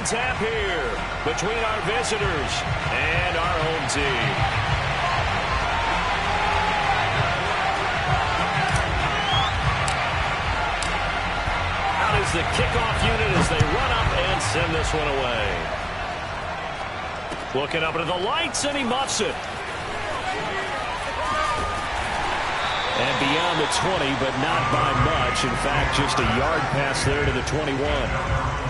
tap here between our visitors and our home team. Out is the kickoff unit as they run up and send this one away. Looking up into the lights, and he muffs it. And beyond the 20, but not by much. In fact, just a yard pass there to the 21.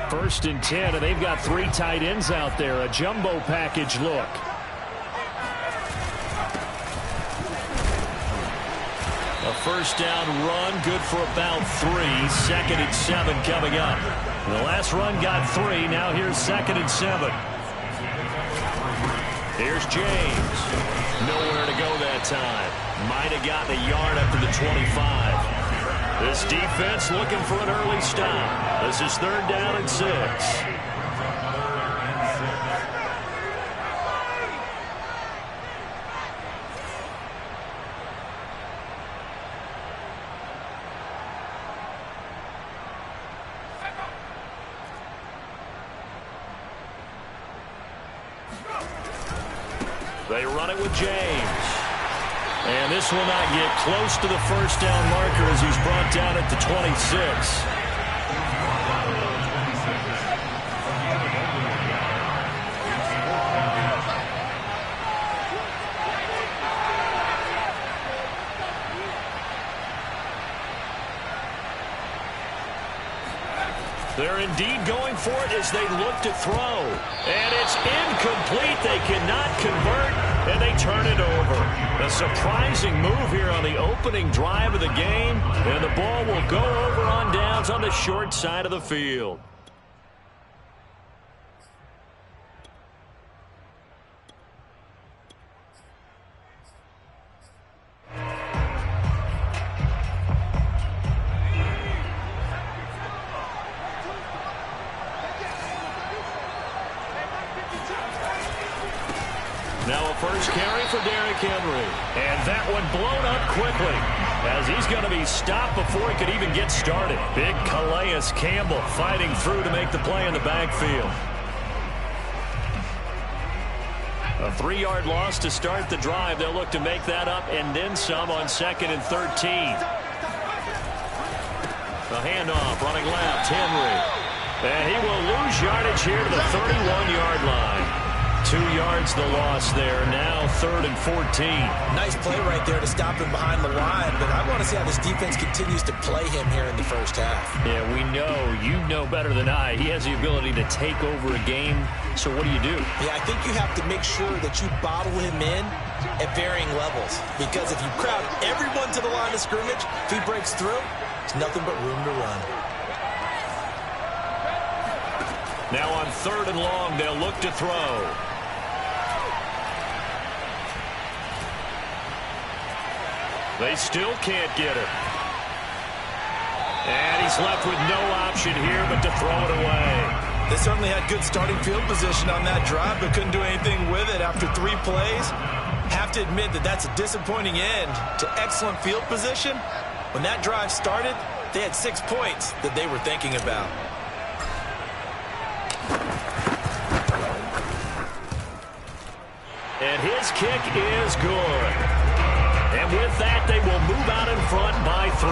First and 10, and they've got 3 tight ends out there. A jumbo package look. A first down run, good for about 3. 2nd and 7 coming up. The last run got 3. Now here's 2nd and 7. Here's James. Nowhere to go that time. Might have gotten a yard up to the 25. This defense looking for an early stop. This is 3rd down and 6. They run it with James. And this will not get close to the first down marker as he's brought down at the 26. They're indeed going for it as they look to throw. And it's incomplete. They cannot convert, and they turn it over. A surprising move here on the opening drive of the game, and the ball will go over on downs on the short side of the field. Now a first carry for Derrick Henry. And that one blown up quickly as he's going to be stopped before he could even get started. Big Calais Campbell fighting through to make the play in the backfield. A 3-yard loss to start the drive. They'll look to make that up and then some on 2nd and 13. A handoff running left, Henry. And he will lose yardage here to the 31-yard line. 2 yards the loss there. Now 3rd and 14. Nice play right there to stop him behind the line, but I want to see how this defense continues to play him here in the first half. Yeah, we know. You know better than I. He has the ability to take over a game. So what do you do? Yeah, I think you have to make sure that you bottle him in at varying levels, because if you crowd everyone to the line of scrimmage, if he breaks through, it's nothing but room to run. Now on 3rd and long, they'll look to throw. They still can't get it. And he's left with no option here but to throw it away. They certainly had good starting field position on that drive, but couldn't do anything with it after 3 plays. Have to admit that that's a disappointing end to excellent field position. When that drive started, they had 6 points that they were thinking about. And his kick is good. And with that, they will move out in front by 3.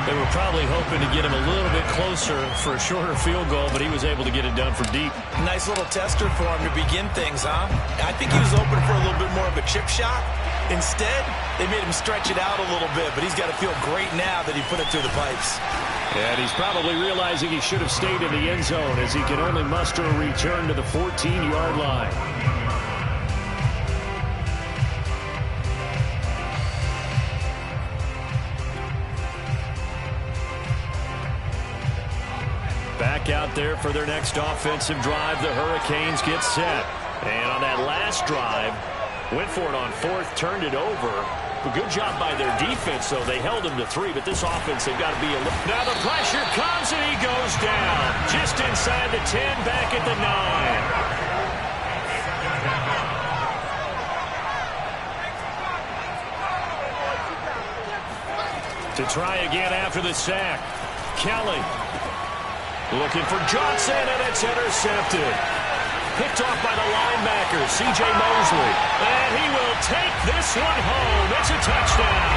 They were probably hoping to get him a little bit closer for a shorter field goal, but he was able to get it done for deep. Nice little tester for him to begin things, huh? I think he was open for a little bit more of a chip shot. Instead, they made him stretch it out a little bit, but he's got to feel great now that he put it through the pipes. And he's probably realizing he should have stayed in the end zone as he can only muster a return to the 14-yard line. Back out there for their next offensive drive. The Hurricanes get set. And on that last drive, went for it on 4th, turned it over. A good job by their defense, though. They held him to 3, but this offense, they've got to be a little... Now the pressure comes, and he goes down. Just inside the 10, back at the 9. To try again after the sack. Kelly looking for Johnson, and it's intercepted. Picked off by the linebacker, C.J. Mosley. And he will take this one home. It's a touchdown.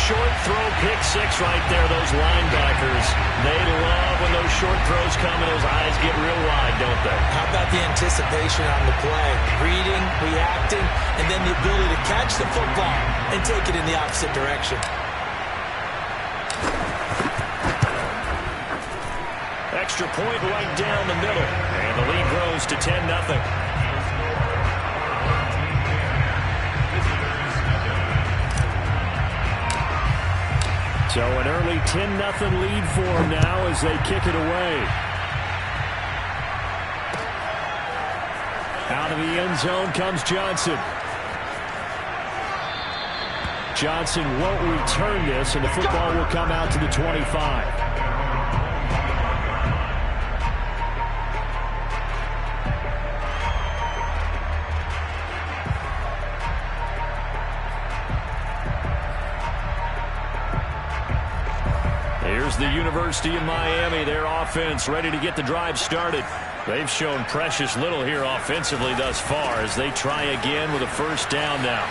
Short throw, pick six right there, those linebackers. They love when those short throws come and those eyes get real wide, don't they? How about the anticipation on the play? Reading, reacting, and then the ability to catch the football and take it in the opposite direction. Extra point right down the middle. And the lead grows to 10-0. So an early 10-0 lead for them now as they kick it away. Out of the end zone comes Johnson. Johnson won't return this, and the football will come out to the 25. Here's the University of Miami, their offense ready to get the drive started. They've shown precious little here offensively thus far as they try again with a first down now.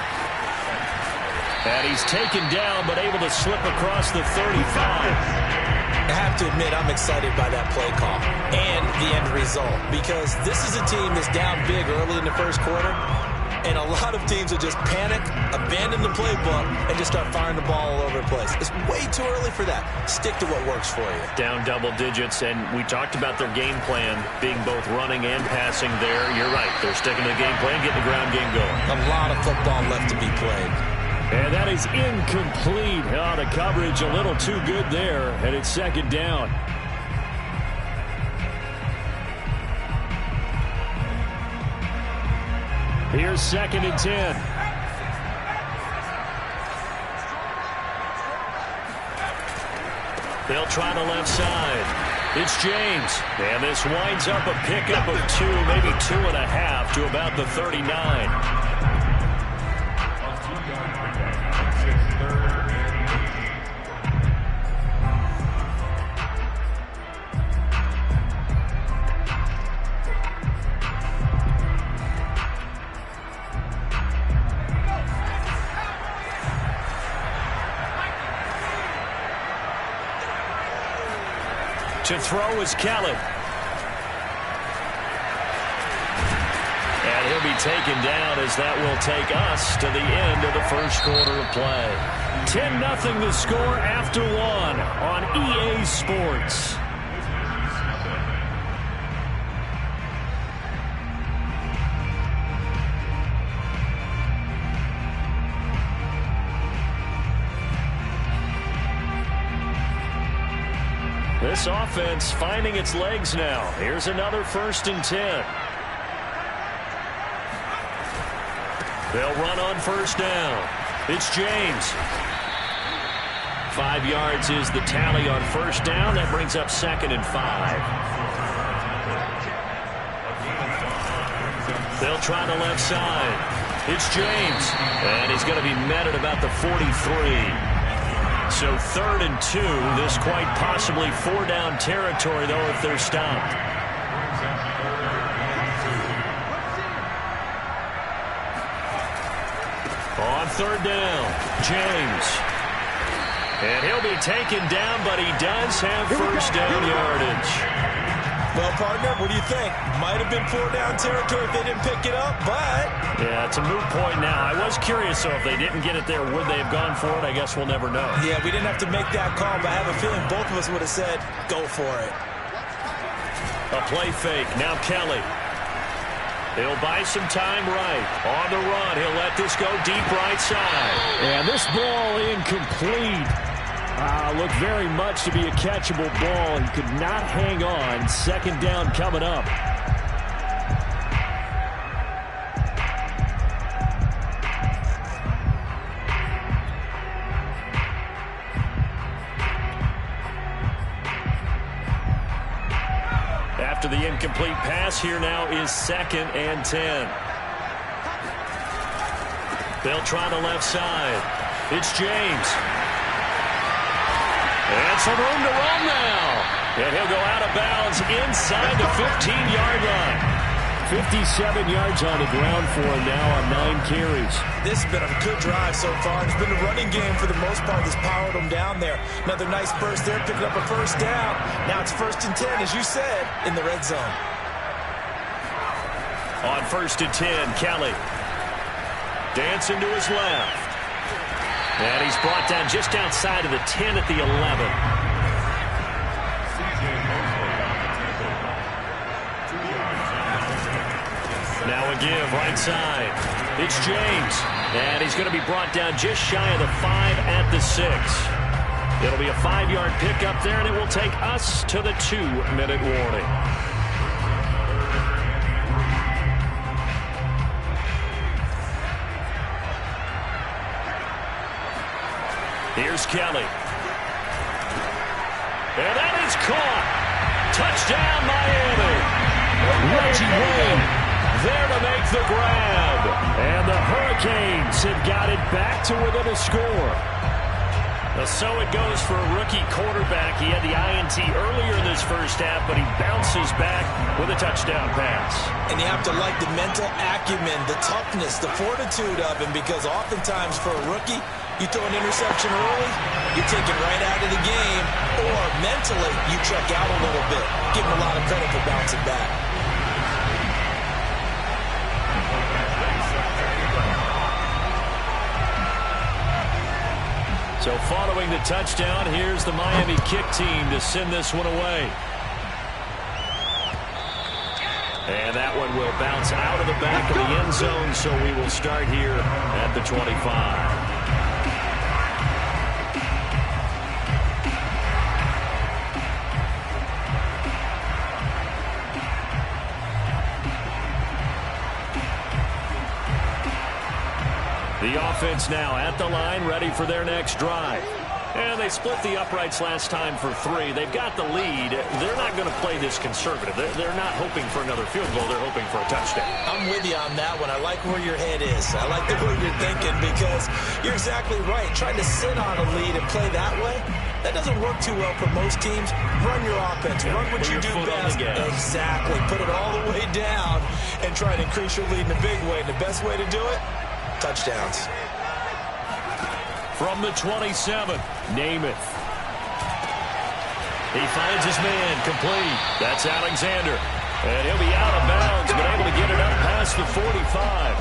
And he's taken down but able to slip across the 35. I have to admit, I'm excited by that play call and the end result because this is a team that's down big early in the first quarter. And a lot of teams will just panic, abandon the playbook, and just start firing the ball all over the place. It's way too early for that. Stick to what works for you. Down double digits, and we talked about their game plan being both running and passing there. You're right. They're sticking to the game plan, getting the ground game going. A lot of football left to be played. And that is incomplete. Oh, the coverage a little too good there, and it's second down. Here's 2nd and 10. They'll try the left side. It's James. And this winds up a pickup of 2, maybe 2.5 to about the 39. To throw is Kelly. And he'll be taken down as that will take us to the end of the first quarter of play. 10-0 the score after 1 on EA Sports. This offense finding its legs now. Here's another 1st and 10. They'll run on first down. It's James. 5 yards is the tally on first down. That brings up 2nd and 5. They'll try the left side. It's James. And he's going to be met at about the 43. So 3rd and 2, this quite possibly 4-down territory, though, if they're stopped. On 3rd down, James. And he'll be taken down, but he does have first down yardage. Well, partner, what do you think? Might have been 4-down territory if they didn't pick it up, but... Yeah, it's a moot point now. I was curious, so if they didn't get it there, would they have gone for it? I guess we'll never know. Yeah, we didn't have to make that call, but I have a feeling both of us would have said, go for it. A play fake. Now Kelly. He'll buy some time right. On the run, he'll let this go deep right side. And this ball incomplete. Looked very much to be a catchable ball. He could not hang on. 2nd down coming up. After the incomplete pass, here now is 2nd and 10. They'll try the left side. It's James. And some room to run now. And he'll go out of bounds inside the 15-yard line. 57 yards on the ground for him now on 9 carries. This has been a good drive so far. It's been a running game for the most part that's powered them down there. Another nice burst there, picking up a first down. Now it's 1st and 10, as you said, in the red zone. On 1st and 10, Kelly. Dancing to his left. And he's brought down just outside of the 10 at the 11. Now a give right side. It's James. And he's going to be brought down just shy of the 5 at the 6. It'll be a 5-yard pickup there, and it will take us to the 2-minute warning. Here's Kelly. And that is caught. Touchdown, Miami. Reggie Wayne there to make the grab. And the Hurricanes have got it back to within a score. So it goes for a rookie quarterback. He had the INT earlier in this first half, but he bounces back with a touchdown pass. And you have to like the mental acumen, the toughness, the fortitude of him, because oftentimes for a rookie, you throw an interception early, you're taken right out of the game, or mentally, you check out a little bit. Give him a lot of credit for bouncing back. So following the touchdown, here's the Miami kick team to send this one away. And that one will bounce out of the back of the end zone, so we will start here at the 25. The offense now at the line, ready for their next drive. And they split the uprights last time for 3. They've got the lead. They're not going to play this conservative. They're not hoping for another field goal. They're hoping for a touchdown. I'm with you on that one. I like where your head is. I like the way you're thinking, because you're exactly right. Trying to sit on a lead and play that way, that doesn't work too well for most teams. Run your offense. Run what you do best. Exactly. Put it all the way down and try to increase your lead in a big way. And the best way to do it, touchdowns. From the 27, Namath. He finds his man, complete. That's Alexander. And he'll be out of bounds, but able to get it up past the 45.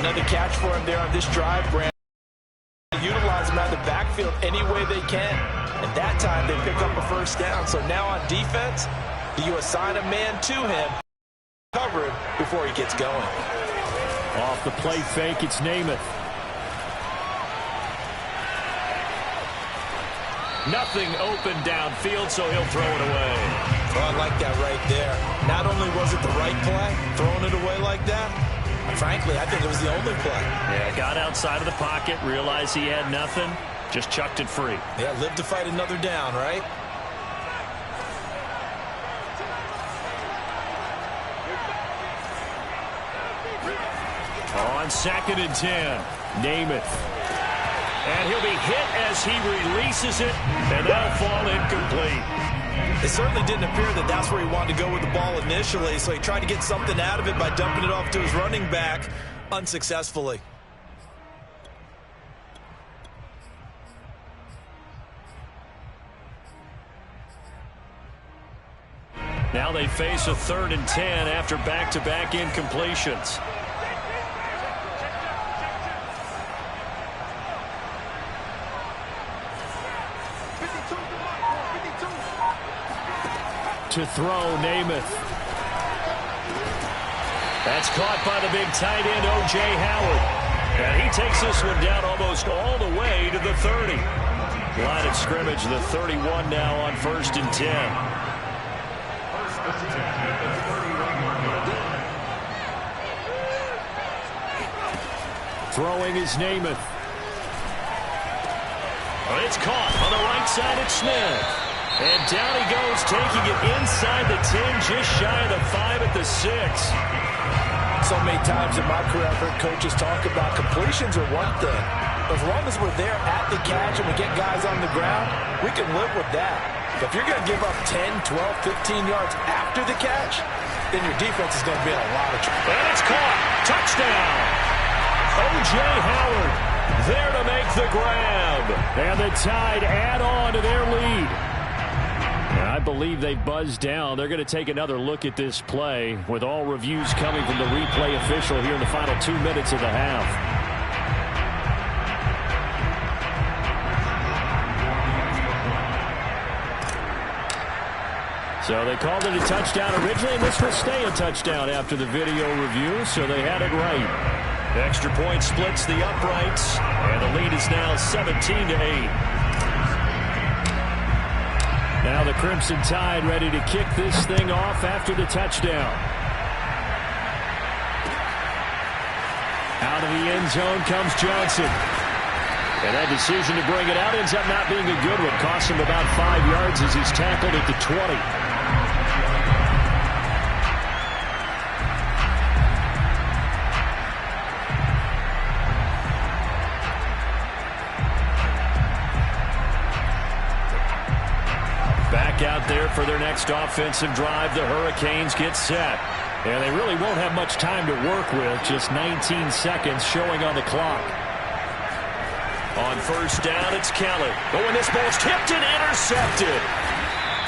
Another catch for him there on this drive, Brand. Utilize him out of the backfield any way they can. And that time they pick up a first down. So now on defense, do you assign a man to him, cover him before he gets going? Off the play fake, it's Namath. Nothing open downfield, so he'll throw it away. Oh, I like that right there. Not only was it the right play, throwing it away like that, frankly, I think it was the only play. Yeah, got outside of the pocket, realized he had nothing, just chucked it free. Yeah, live to fight another down, right? On 2nd and 10, Namath. And he'll be hit as he releases it, and that'll fall incomplete. It certainly didn't appear that that's where he wanted to go with the ball initially, so he tried to get something out of it by dumping it off to his running back unsuccessfully. Now they face a 3rd and 10 after back-to-back incompletions. To throw, Namath. That's caught by the big tight end, O.J. Howard. And he takes this one down almost all the way to the 30. Line of scrimmage, the 31 now on 1st and 10. Throwing is Namath. It's caught on the right side at Smith. And down he goes, taking it inside the 10, just shy of the 5 at the 6. So many times in my career, I've heard coaches talk about completions are one thing, As long as we're there at the catch and we get guys on the ground, we can live with that. But if you're going to give up 10, 12, 15 yards after the catch, then your defense is going to be in a lot of trouble. And it's caught. Touchdown. O.J. Howard there to make the grab. And the Tide add on to their lead. And I believe they buzzed down. They're going to take another look at this play with all reviews coming from the replay official here in the final 2 minutes of the half. So they called it a touchdown originally, and this will stay a touchdown after the video review, so they had it right. Extra point splits the uprights, and the lead is now 17-8. Now the Crimson Tide ready to kick this thing off after the touchdown. Out of the end zone comes Johnson. And that decision to bring it out ends up not being a good one. Costs him about 5 yards as he's tackled at the 20. Back out there for their next offensive drive. The Hurricanes get set. And they really won't have much time to work with. Just 19 seconds showing on the clock. On first down, it's Kelly. Oh, and this ball's tipped and intercepted.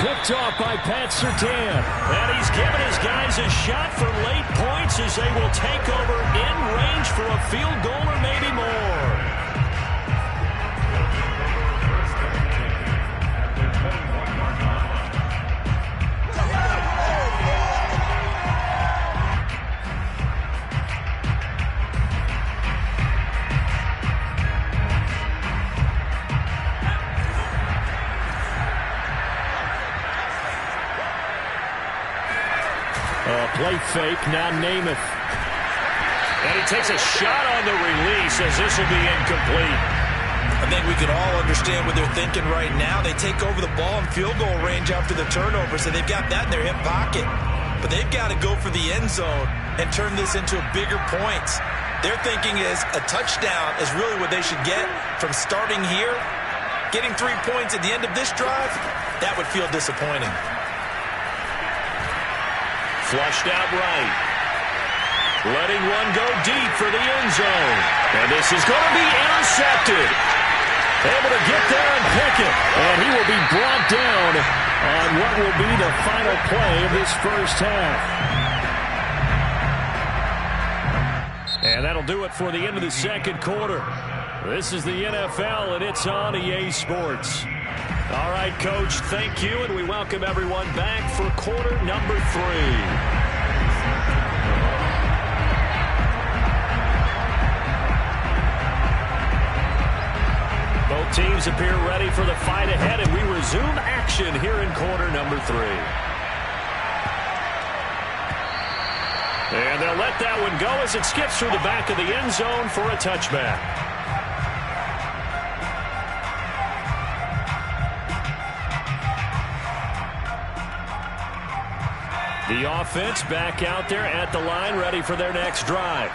Picked off by Pat Surtain. And he's given his guys a shot for late points as they will take over in range for a field goal or maybe more. Play fake, now Namath. And he takes a shot on the release as this will be incomplete. I think we can all understand what they're thinking right now. They take over the ball in field goal range after the turnover, so they've got that in their hip pocket. But they've got to go for the end zone and turn this into bigger points. Their thinking is a touchdown is really what they should get from starting here. Getting 3 points at the end of this drive, that would feel disappointing. Flushed out right. Letting one go deep for the end zone. And this is going to be intercepted. Able to get there and pick it. And he will be brought down on what will be the final play of this first half. And that'll do it for the end of the second quarter. This is the NFL, and it's on EA Sports. All right, Coach, thank you, and we welcome everyone back for quarter number 3. Both teams appear ready for the fight ahead, and we resume action here in quarter number 3. And they'll let that one go as it skips through the back of the end zone for a touchback. The offense back out there at the line, ready for their next drive.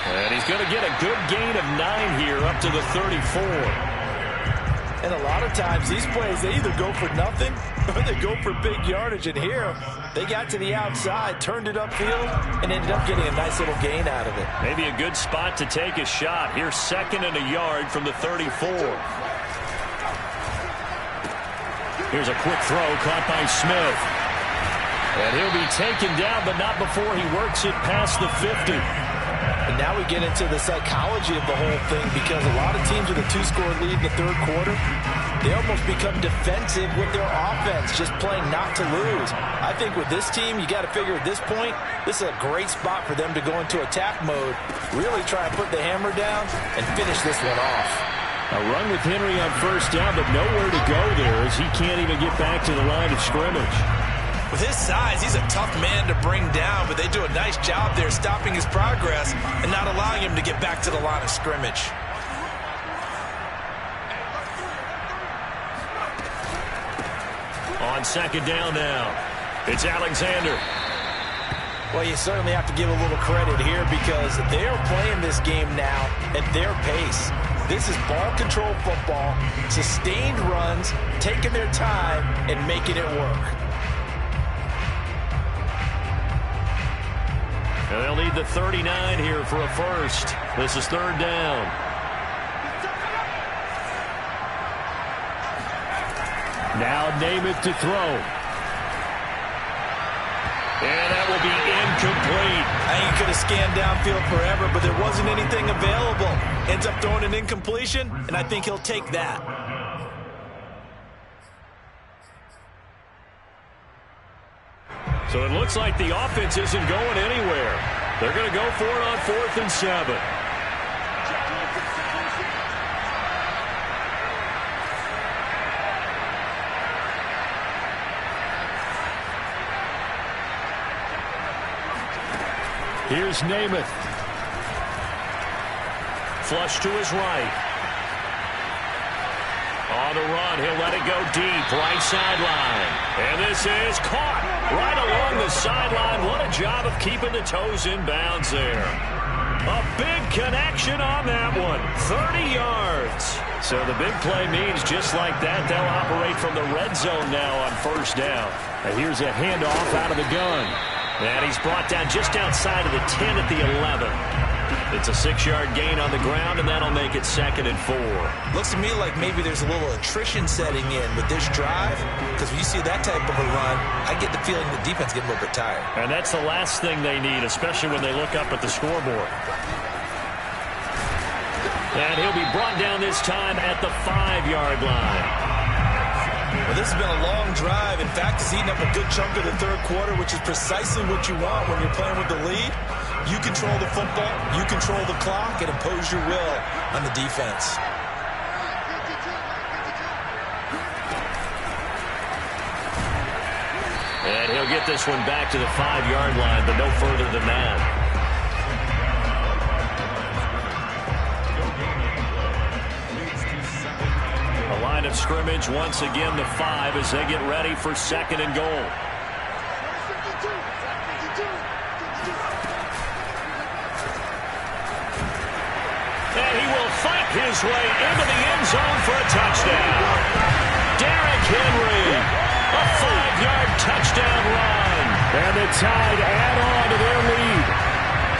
And he's going to get a good gain of 9 here up to the 34. And a lot of times these plays, they either go for nothing or they go for big yardage. And here, they got to the outside, turned it upfield, and ended up getting a nice little gain out of it. Maybe a good spot to take a shot. Here's 2nd and a yard from the 34. Here's a quick throw caught by Smith. And he'll be taken down, but not before he works it past the 50. And now we get into the psychology of the whole thing, because a lot of teams with a 2-score lead in the third quarter, they almost become defensive with their offense, just playing not to lose. I think with this team, you got to figure at this point, this is a great spot for them to go into attack mode, really try and put the hammer down and finish this one off. A run with Henry on first down, but nowhere to go there as he can't even get back to the line of scrimmage. With his size, he's a tough man to bring down, but they do a nice job there stopping his progress and not allowing him to get back to the line of scrimmage. On second down now, it's Alexander. Well, you certainly have to give a little credit here because they're playing this game now at their pace. This is ball control football, sustained runs, taking their time and making it work. And they'll need the 39 here for a first. This is third down. Now Namath to throw. And that will be incomplete. I think he could have scanned downfield forever, but there wasn't anything available. Ends up throwing an incompletion, and I think he'll take that. So it looks like the offense isn't going anywhere. They're going to go for it on 4th and 7. Here's Namath. Flush to his right. On the run, he'll let it go deep, right sideline. And this is caught right along the sideline. What a job of keeping the toes in bounds there. A big connection on that one, 30 yards. So the big play means just like that, they'll operate from the red zone now on first down. And here's a handoff out of the gun. And he's brought down just outside of the 10 at the 11. It's a 6-yard gain on the ground, and that'll make it 2nd and 4. Looks to me like maybe there's a little attrition setting in with this drive, because when you see that type of a run, I get the feeling the defense getting a little bit tired. And that's the last thing they need, especially when they look up at the scoreboard. And he'll be brought down this time at the 5-yard line. Well, this has been a long drive. In fact, it's eaten up a good chunk of the third quarter, which is precisely what you want when you're playing with the lead. You control the football, you control the clock, and impose your will on the defense. And he'll get this one back to the 5-yard line, but no further than that. Line of scrimmage once again the 5 as they get ready for 2nd and goal. And he will fight his way into the end zone for a touchdown. Derrick Henry, a 5-yard touchdown run. And the Tide add on to their lead.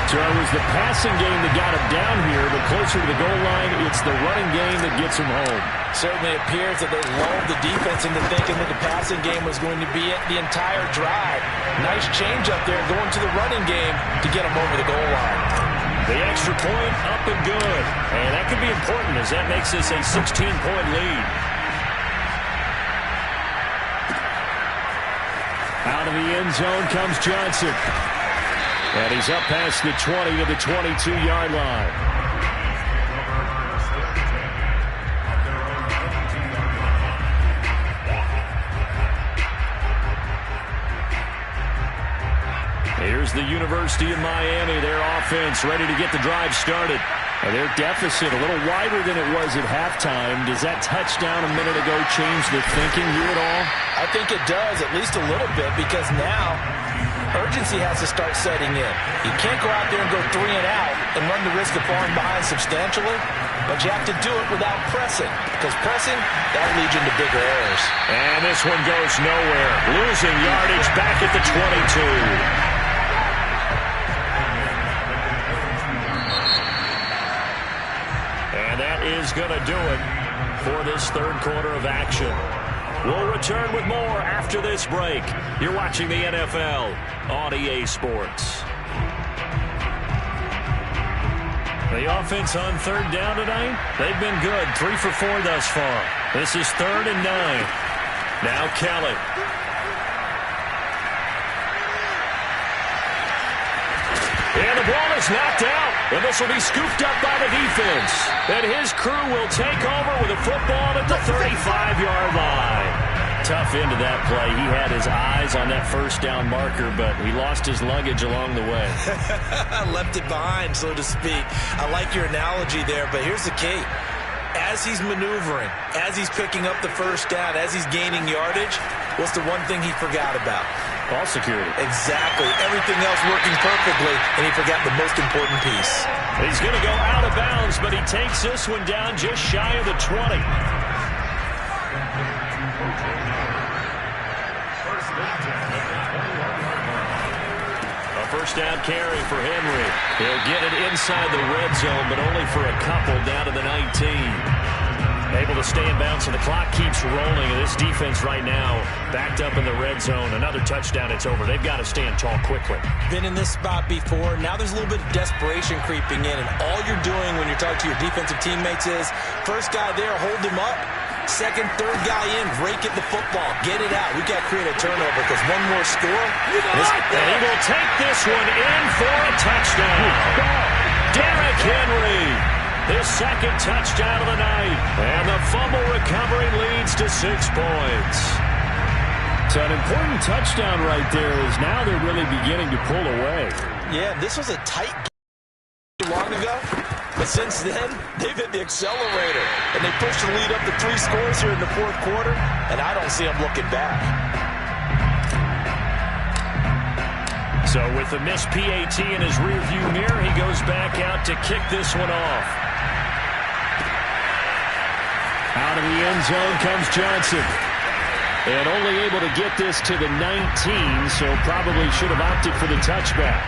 So it was the passing game that got him down here, but closer to the goal line, it's the running game that gets him home. Certainly appears that they lulled the defense into thinking that the passing game was going to be it the entire drive. Nice change up there going to the running game to get him over the goal line. The extra point up and good. And that could be important as that makes this a 16-point lead. Out of the end zone comes Johnson. And he's up past the 20 to the 22-yard line. Here's the University of Miami, their offense ready to get the drive started. And their deficit a little wider than it was at halftime. Does that touchdown a minute ago change the thinking here at all? I think it does, at least a little bit, because now urgency has to start setting in. You can't go out there and go 3 and out and run the risk of falling behind substantially, but you have to do it without pressing, because pressing, that'll lead you into bigger errors. And this one goes nowhere. Losing yardage back at the 22. Is going to do it for this third quarter of action. We'll return with more after this break. You're watching the NFL on EA Sports. The offense on third down tonight, they've been good. 3 for 4 thus far. This is 3rd and 9. Now Kelly. And the ball is knocked out. And this will be scooped up by the defense. And his crew will take over with a football at the 35-yard line. Tough end of that play. He had his eyes on that first down marker, but he lost his luggage along the way. Left it behind, so to speak. I like your analogy there, but here's the key. As he's maneuvering, as he's picking up the first down, as he's gaining yardage, What's the one thing he forgot about? Ball security. Exactly. Everything else working perfectly, and he forgot the most important piece. He's going to go out of bounds, but he takes this one down just shy of the 20. A first down carry for Henry. He'll get it inside the red zone, but only for a couple down to the 19. Able to stay in bounds, and the clock keeps rolling. And this defense right now backed up in the red zone. Another touchdown, it's over. They've got to stand tall quickly. Been in this spot before. Now there's a little bit of desperation creeping in, and all you're doing when you're talking to your defensive teammates is first guy there, hold him up. Second, third guy in, rake at the football. Get it out. We got to create a turnover because one more score. And he will take this one in for a touchdown. Derrick Henry, his second touchdown of the night. And the fumble recovery leads to 6 points. So an important touchdown right there is now they're really beginning to pull away. Yeah, this was a tight game long ago. But since then, they've hit the accelerator. And they pushed the lead up to 3 scores here in the fourth quarter. And I don't see them looking back. So with the missed PAT in his rearview mirror, he goes back out to kick this one off. Out of the end zone comes Johnson. And only able to get this to the 19, so probably should have opted for the touchback.